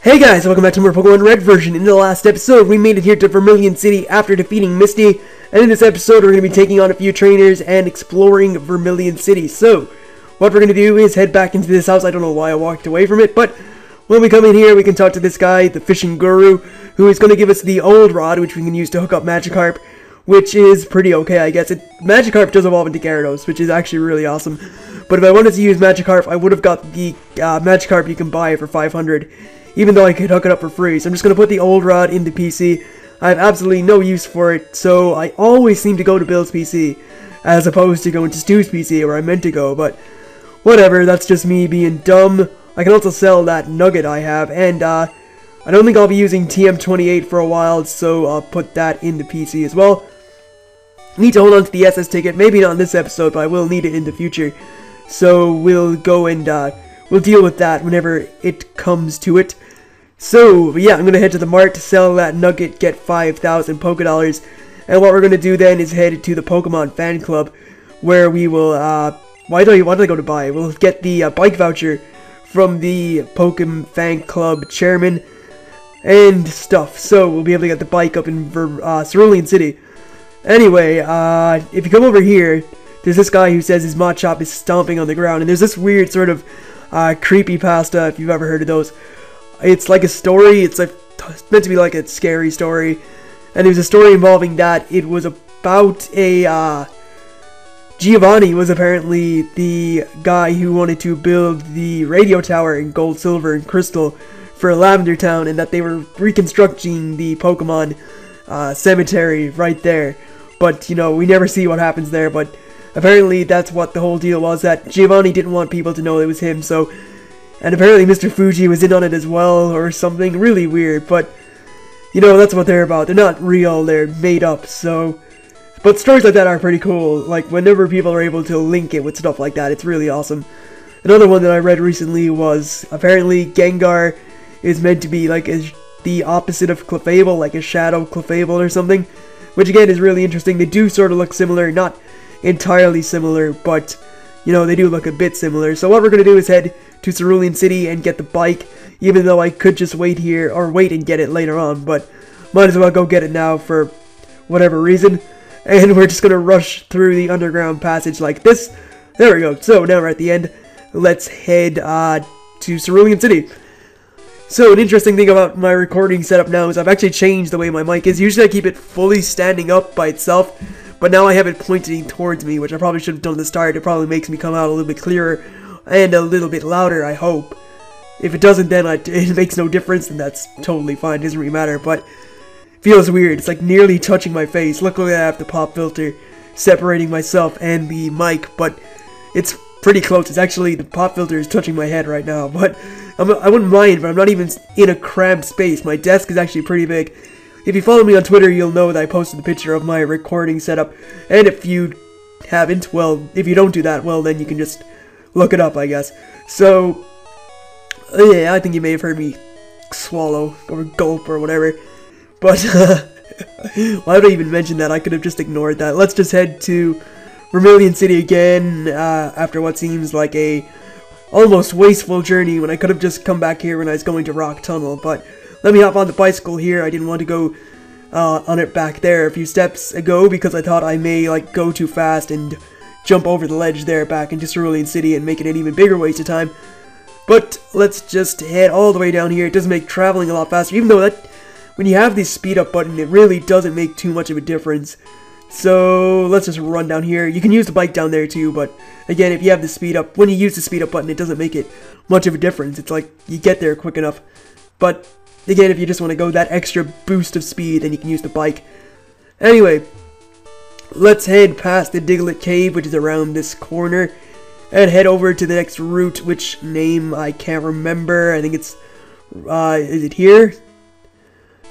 Hey guys, welcome back to more Pokémon Red version. In the last episode, we made it here to Vermilion City after defeating Misty, and in this episode, we're going to be taking on a few trainers and exploring Vermilion City. So, what we're going to do is head back into this house. I don't know why I walked away from it, but when we come in here, we can talk to this guy, the fishing guru, who is going to give us the old rod, which we can use to hook up Magikarp, which is pretty okay, I guess. Magikarp does evolve into Gyarados, which is actually really awesome. But if I wanted to use Magikarp, I would have got the Magikarp you can buy for 500. Even though I could hook it up for free. So I'm just going to put the old rod into PC. I have absolutely no use for it, so I always seem to go to Bill's PC, as opposed to going to Stu's PC, where I meant to go, but whatever, that's just me being dumb. I can also sell that nugget I have, and I don't think I'll be using TM28 for a while, so I'll put that into PC as well. Need to hold on to the SS ticket, maybe not in this episode, but I will need it in the future. So we'll go and we'll deal with that whenever it comes to it. So, yeah, I'm going to head to the mart to sell that nugget, get 5,000 Pokédollars. And what we're going to do then is head to the Pokemon fan club, where we will, why did I go to buy? We'll get the bike voucher from the Pokemon fan club chairman and stuff. So, we'll be able to get the bike up in Cerulean City. Anyway, if you come over here, there's this guy who says his Machop is stomping on the ground. And there's this weird sort of creepypasta, if you've ever heard of those. It's like a story, it's meant to be like a scary story, and there's a story involving that. It was about a, Giovanni was apparently the guy who wanted to build the radio tower in gold, silver, and crystal for Lavender Town, and that they were reconstructing the Pokemon cemetery right there. But, you know, we never see what happens there, but apparently that's what the whole deal was, that Giovanni didn't want people to know it was him, so... And apparently Mr. Fuji was in on it as well, or something really weird, but, you know, that's what they're about. They're not real, they're made up, so... But stories like that are pretty cool, like, whenever people are able to link it with stuff like that, it's really awesome. Another one that I read recently was, apparently Gengar is meant to be, like, the opposite of Clefable, like a shadow Clefable or something, which again is really interesting. They do sort of look similar, not entirely similar, but, you know, they do look a bit similar. So what we're going to do is head to Cerulean City and get the bike, even though I could just wait here, or wait and get it later on, but might as well go get it now for whatever reason. And we're just gonna rush through the underground passage like this. There we go. So now we're at the end. Let's head to Cerulean City. So an interesting thing about my recording setup now is I've actually changed the way my mic is. Usually I keep it fully standing up by itself, but now I have it pointing towards me, which I probably should have done at the start. It probably makes me come out a little bit clearer and a little bit louder, I hope. If it doesn't, then it makes no difference, and that's totally fine. It doesn't really matter, but it feels weird. It's like nearly touching my face. Luckily, I have the pop filter separating myself and the mic, but it's pretty close. It's actually, the pop filter is touching my head right now, but I wouldn't mind, but I'm not even in a cramped space. My desk is actually pretty big. If you follow me on Twitter, you'll know that I posted a picture of my recording setup, and if you haven't, well, if you don't do that, well, then you can just look it up, I guess. So, yeah, I think you may have heard me swallow, or gulp, or whatever. But, why would I even mention that? I could have just ignored that. Let's just head to Vermilion City again, after what seems like a almost wasteful journey, when I could have just come back here when I was going to Rock Tunnel. But, let me hop on the bicycle here. I didn't want to go on it back there a few steps ago, because I thought I may, like, go too fast and jump over the ledge there back into Cerulean City and make it an even bigger waste of time. But let's just head all the way down here. It does make traveling a lot faster, even though that when you have this speed up button, it really doesn't make too much of a difference. So let's just run down here. You can use the bike down there too, but again, if you have the speed up, when you use the speed up button, it doesn't make it much of a difference. It's like you get there quick enough. But again, if you just want to go that extra boost of speed, then you can use the bike. Anyway, let's head past the Diglett Cave, which is around this corner, and head over to the next route, which name I can't remember. I think it's, is it here?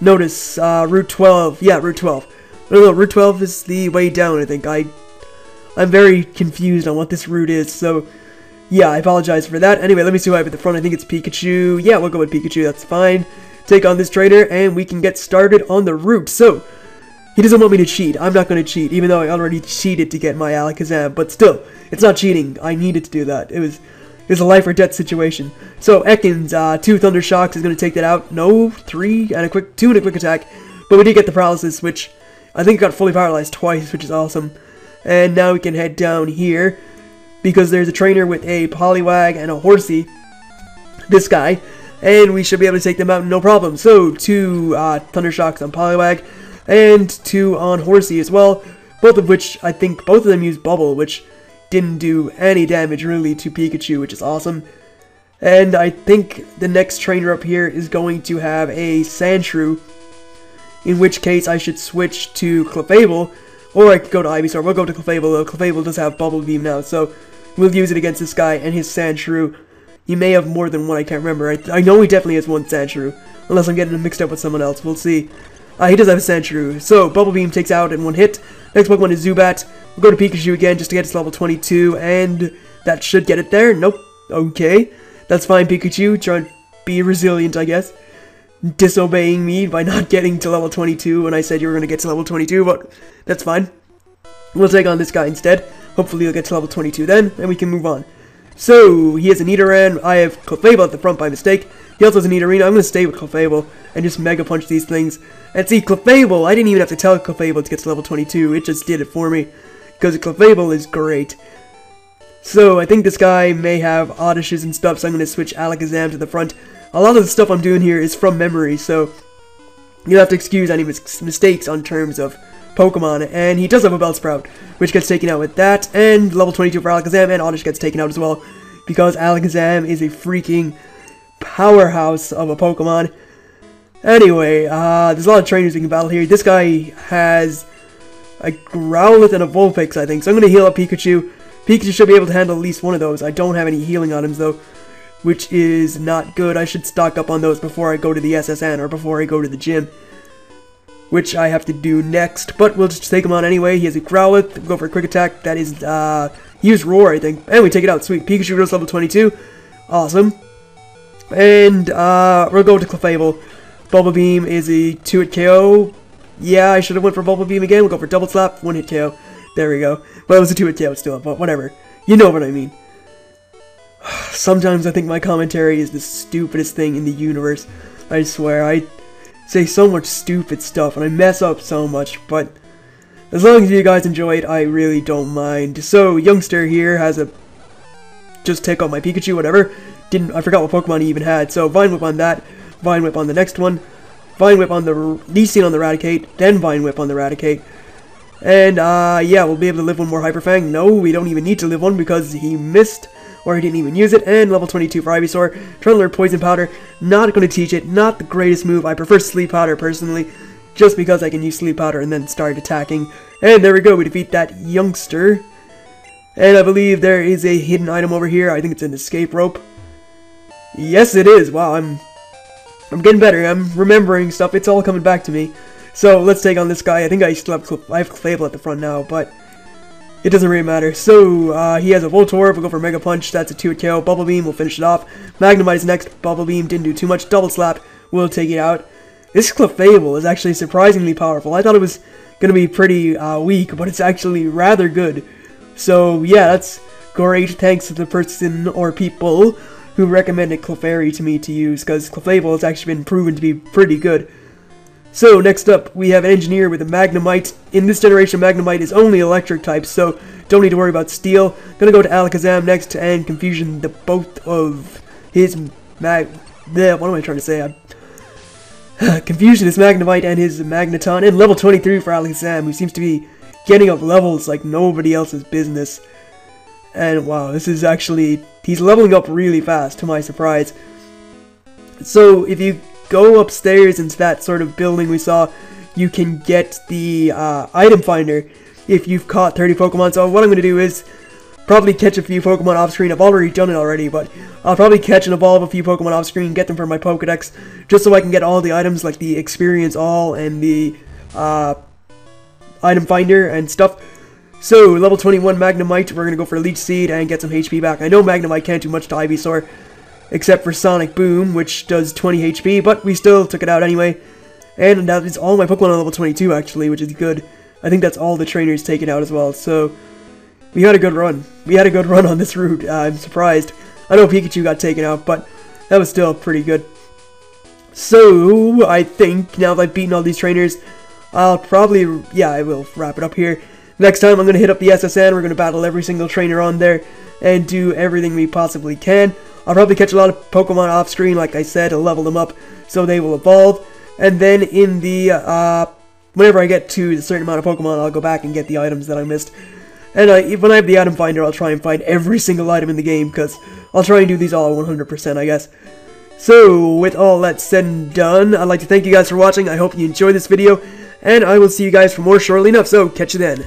Notice, Route 12. Yeah, Route 12. No, Route 12 is the way down, I think. I'm very confused on what this route is, so, yeah, I apologize for that. Anyway, let me see who I have at the front. I think it's Pikachu. Yeah, we'll go with Pikachu, that's fine. Take on this trainer, and we can get started on the route. So, he doesn't want me to cheat. I'm not going to cheat, even though I already cheated to get my Alakazam. But still, it's not cheating. I needed to do that. It It's a life or death situation. So Ekans, 2 Thunder Shocks is going to take that out. No, 3 and a quick 2 and a quick attack. But we did get the paralysis, which I think got fully paralyzed twice, which is awesome. And now we can head down here because there's a trainer with a Poliwag and a Horsey. This guy. And we should be able to take them out no problem. So 2 Thunder Shocks on Poliwag and 2 on Horsey as well. Both of which, I think, both of them use Bubble, which didn't do any damage really to Pikachu, which is awesome. And I think the next trainer up here is going to have a Sandshrew, in which case I should switch to Clefable, or I could go to Ivysaur. We'll go to Clefable though. Clefable does have Bubble Beam now, so we'll use it against this guy and his Sandshrew. He may have more than one, I can't remember. I know he definitely has one Sandshrew, unless I'm getting him mixed up with someone else. We'll see. He does have a Sandshrew, so Bubble Beam takes out in 1 hit. Next Pokemon is Zubat. We'll go to Pikachu again just to get it to level 22, and that should get it there. Nope. Okay. That's fine, Pikachu. Trying to be resilient, I guess. Disobeying me by not getting to level 22 when I said you were going to get to level 22, but that's fine. We'll take on this guy instead. Hopefully he'll get to level 22 then, and we can move on. So, he has a Nidoran. I have Clefable at the front by mistake. He also has a Nidorino. I'm going to stay with Clefable and just Mega Punch these things. And see, Clefable, I didn't even have to tell Clefable to get to level 22. It just did it for me. Because Clefable is great. So, I think this guy may have Oddishes and stuff, so I'm going to switch Alakazam to the front. A lot of the stuff I'm doing here is from memory, so you'll have to excuse any mistakes on terms of Pokemon. And he does have a Bellsprout, which gets taken out with that. And level 22 for Alakazam, and Oddish gets taken out as well. Because Alakazam is a freaking powerhouse of a Pokemon. Anyway, there's a lot of trainers we can battle here. This guy has a Growlithe and a Vulpix, I think. So I'm going to heal up Pikachu. Pikachu should be able to handle at least one of those. I don't have any healing items, though, which is not good. I should stock up on those before I go to the SSN, or before I go to the gym, which I have to do next. But we'll just take him on anyway. He has a Growlithe. We'll go for a quick attack. That is, he used Roar, I think. And we take it out. Sweet. Pikachu goes level 22. Awesome. And, we'll go to Clefable. Bubble Beam is a 2-hit KO. Yeah, I should have went for Bubble Beam again. We'll go for Double Slap, 1-hit KO. There we go. Well, it was a 2-hit KO still, but whatever. You know what I mean. Sometimes I think my commentary is the stupidest thing in the universe. I swear, I say so much stupid stuff, and I mess up so much, but as long as you guys enjoy it, I really don't mind. So, Youngster here has a... just take out my Pikachu, whatever. I forgot what Pokemon he even had. So, Vine Whip on that. Vine Whip on the next one. Vine Whip on the Leafeon on the Raticate. Then Vine Whip on the Raticate. And, yeah, we'll be able to live one more Hyper Fang. No, we don't even need to live one because he missed, or he didn't even use it. And level 22 for Ivysaur. Trying to learn Poison Powder. Not going to teach it. Not the greatest move. I prefer Sleep Powder, personally, just because I can use Sleep Powder and then start attacking. And there we go. We defeat that Youngster. And I believe there is a hidden item over here. I think it's an escape rope. Yes, it is. Wow, I'm getting better. I'm remembering stuff. It's all coming back to me. So let's take on this guy. I think I still have I have Clefable at the front now, but it doesn't really matter. So he has a Voltorb. We'll go for Mega Punch. That's a 2-hit KO. Bubble Beam. We'll finish it off. Magnemite is next. Bubble Beam didn't do too much. Double Slap. We'll take it out. This Clefable is actually surprisingly powerful. I thought it was going to be pretty weak, but it's actually rather good. So yeah, that's great. Thanks to the person or people who recommended Clefairy to me to use, because Clefable has actually been proven to be pretty good. So next up, we have an Engineer with a Magnemite. In this generation, Magnemite is only electric type, so don't need to worry about Steel. Gonna go to Alakazam next, and Confusion the both of his what am I trying to say? Confusion is Magnemite and his Magneton, and level 23 for Alakazam, who seems to be getting up levels like nobody else's business. And wow, this is actually, he's leveling up really fast, to my surprise. So if you go upstairs into that sort of building we saw, you can get the item finder if you've caught 30 Pokemon. So what I'm going to do is probably catch a few Pokemon off screen. I've already done it already, but I'll probably catch and evolve a few Pokemon off screen, get them from my Pokedex, just so I can get all the items like the Experience All and the item finder and stuff. So, level 21 Magnemite, we're going to go for Leech Seed and get some HP back. I know Magnemite can't do much to Ivysaur, except for Sonic Boom, which does 20 HP, but we still took it out anyway. And that is all my Pokemon on level 22, actually, which is good. I think that's all the trainers taken out as well, so we had a good run. We had a good run on this route. I'm surprised. I know Pikachu got taken out, but that was still pretty good. So, I think, now that I've beaten all these trainers, I'll probably, yeah, I will wrap it up here. Next time, I'm going to hit up the SSN, we're going to battle every single trainer on there, and do everything we possibly can. I'll probably catch a lot of Pokemon off screen, like I said, to level them up, so they will evolve. And then in the, whenever I get to a certain amount of Pokemon, I'll go back and get the items that I missed. And when I have the item finder, I'll try and find every single item in the game, because I'll try and do these all 100%, I guess. So, with all that said and done, I'd like to thank you guys for watching. I hope you enjoyed this video, and I will see you guys for more shortly enough, so catch you then.